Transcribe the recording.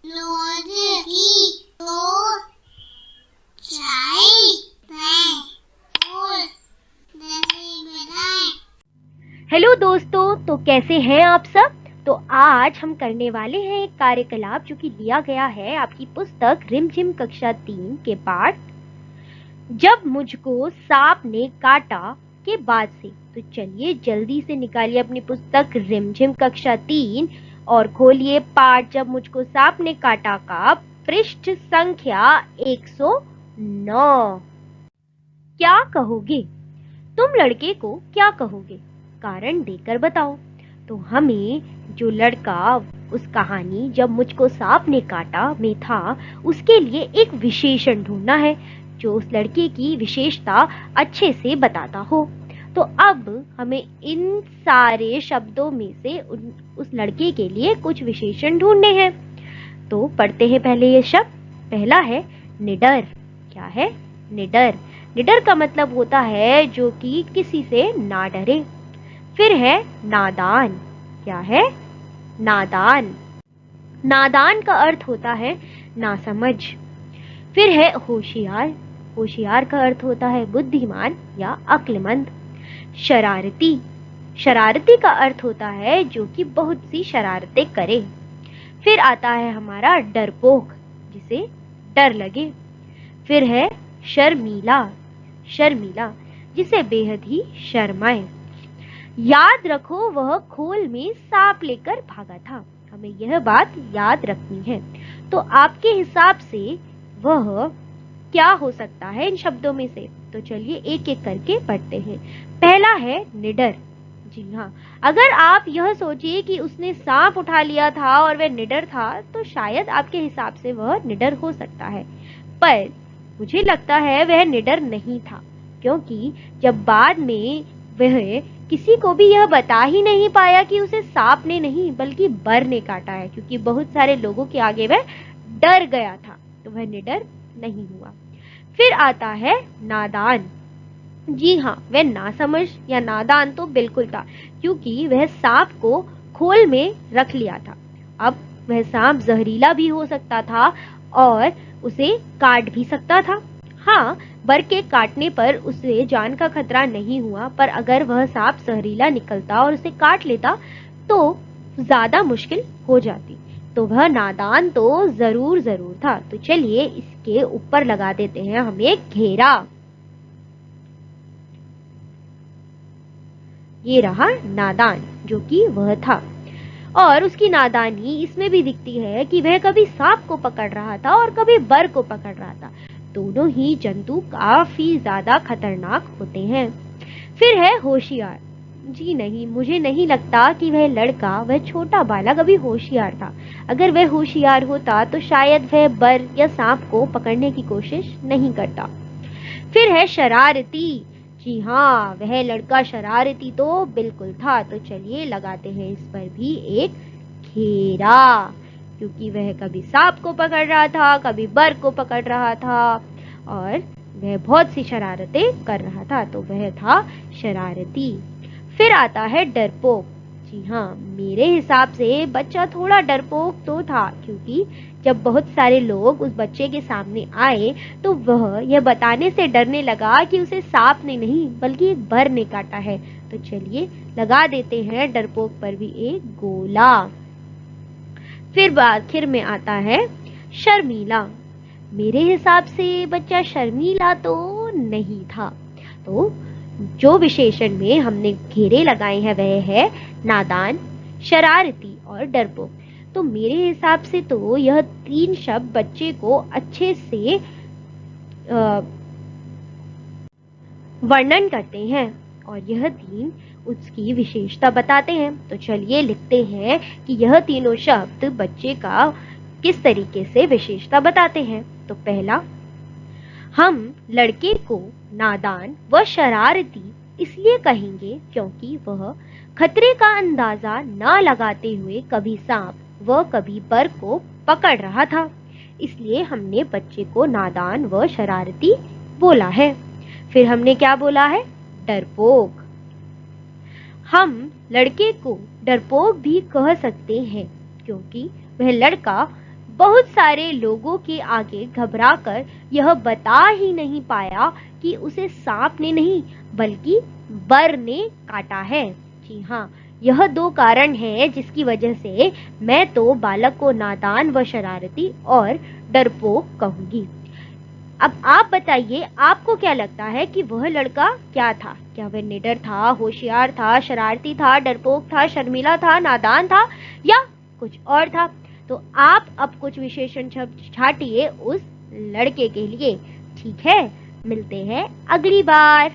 रोज की दो चाय और दही बनाएं। हेलो दोस्तों, तो कैसे हैं आप सब। तो आज हम करने वाले हैं एक कार्यकलाप जो कि लिया गया है आपकी पुस्तक रिमझिम कक्षा 3 के पाठ जब मुझको सांप ने काटा के बाद से। तो चलिए जल्दी से निकालिए अपनी पुस्तक रिमझिम कक्षा 3 और खोलिए पाठ जब मुझको सांप ने काटा का पृष्ठ संख्या 109। क्या कहोगे? तुम लड़के को क्या कहोगे? कारण देकर बताओ। तो हमें जो लड़का उस कहानी जब मुझको सांप ने काटा में था, उसके लिए एक विशेषण ढूंढना है जो उस लड़के की विशेषता अच्छे से बताता हो। तो अब हमें इन सारे शब्दों में से उस लड़के के लिए कुछ विशेषण ढूंढने हैं। तो पढ़ते हैं पहले ये शब्द। पहला है निडर। क्या है? निडर। निडर का मतलब होता है जो कि किसी से ना डरे। फिर है नादान। क्या है? नादान। नादान का अर्थ होता है नासमझ। फिर है होशियार। होशियार का अर्थ होता है बुद्धिमान या अक्लमंद। शरारती। शरारती का अर्थ होता है जो कि बहुत सी शरारतें करे। फिर आता है हमारा डरपोक, जिसे डर लगे। फिर है शर्मीला। शर्मीला, जिसे बेहद ही शर्माए। याद रखो वह खोल में सांप लेकर भागा था। हमें यह बात याद रखनी है। तो आपके हिसाब से वह क्या हो सकता है इन शब्दों में से? तो चलिए एक एक करके पढ़ते हैं। पहला है निडर। जी हाँ, अगर आप यह सोचिए कि उसने सांप उठा लिया था और वह निडर था, तो शायद आपके हिसाब से वह निडर हो सकता है, पर मुझे लगता है वह निडर नहीं था, क्योंकि जब बाद में वह किसी को भी यह बता ही नहीं पाया कि उसे सांप ने नहीं बल्कि बर ने काटा है, क्योंकि बहुत सारे लोगों के आगे वह डर गया था, तो वह निडर नहीं हुआ। फिर आता है नादान। जी हाँ, वह नासमझ या नादान तो बिल्कुल था, क्योंकि वह सांप को खोल में रख लिया था। अब वह सांप जहरीला भी हो सकता था और उसे काट भी सकता था। हाँ, बर के काटने पर उसे जान का खतरा नहीं हुआ, पर अगर वह सांप जहरीला निकलता और उसे काट लेता तो ज्यादा मुश्किल हो जाती। तो वह नादान तो जरूर था। तो चलिए इसके ऊपर लगा देते हैं हम एक घेरा। ये रहा नादान, जो कि वह था। और उसकी नादानी इसमें भी दिखती है कि वह कभी सांप को पकड़ रहा था और कभी बर को पकड़ रहा था। दोनों ही जंतु काफी ज्यादा खतरनाक होते हैं। फिर है होशियार। जी नहीं, मुझे नहीं लगता कि वह लड़का, वह छोटा बालक अभी होशियार था। अगर वह होशियार होता तो शायद वह बर या सांप को पकड़ने की कोशिश नहीं करता। फिर है शरारती। जी हाँ, वह लड़का शरारती तो बिल्कुल था। तो चलिए लगाते हैं इस पर भी एक घेरा, क्योंकि वह कभी सांप को पकड़ रहा था, कभी बर को पकड़ रहा था और वह बहुत सी शरारतें कर रहा था, तो वह था शरारती। फिर आता है डरपोक। जी हाँ, मेरे हिसाब से बच्चा थोड़ा डरपोक तो था, क्योंकि जब बहुत सारे लोग उस बच्चे के सामने आए तो वह यह बताने से डरने लगा कि उसे सांप ने नहीं बल्कि एक बर ने काटा है। तो चलिए लगा देते हैं डरपोक पर भी एक गोला। फिर आखिर में आता है शर्मीला। मेरे हिसाब से बच्चा शर्मीला तो नहीं था। तो जो विशेषण में हमने घेरे लगाए हैं वह है नादान, शरारती और डरपोक। तो मेरे हिसाब से तो यह तीन शब्द बच्चे को अच्छे से वर्णन करते हैं और यह तीन उसकी विशेषता बताते हैं। तो चलिए लिखते हैं कि यह तीनों शब्द बच्चे का किस तरीके से विशेषता बताते हैं। तो पहला, हम लड़के को नादान व शरारती इसलिए कहेंगे क्योंकि वह खतरे का अंदाजा न लगाते हुए कभी सांप व कभी बर को पकड़ रहा था, इसलिए हमने बच्चे को नादान व शरारती बोला है। फिर हमने क्या बोला है? डरपोक। हम लड़के को डरपोक भी कह सकते हैं क्योंकि वह लड़का बहुत सारे लोगों के आगे घबराकर यह बता ही नहीं पाया कि उसे सांप ने नहीं बल्कि बर ने काटा है। जी हाँ, यह दो कारण हैं जिसकी वजह से मैं तो बालक को नादान व शरारती और डरपोक कहूंगी। अब आप बताइए, आपको क्या लगता है कि वह लड़का क्या था? क्या वह निडर था, होशियार था, शरारती था, डरपोक था, शर्मीला था, नादान था या कुछ और था? तो आप अब कुछ विशेषण शब्द छाटिए उस लड़के के लिए। ठीक है, मिलते हैं अगली बार।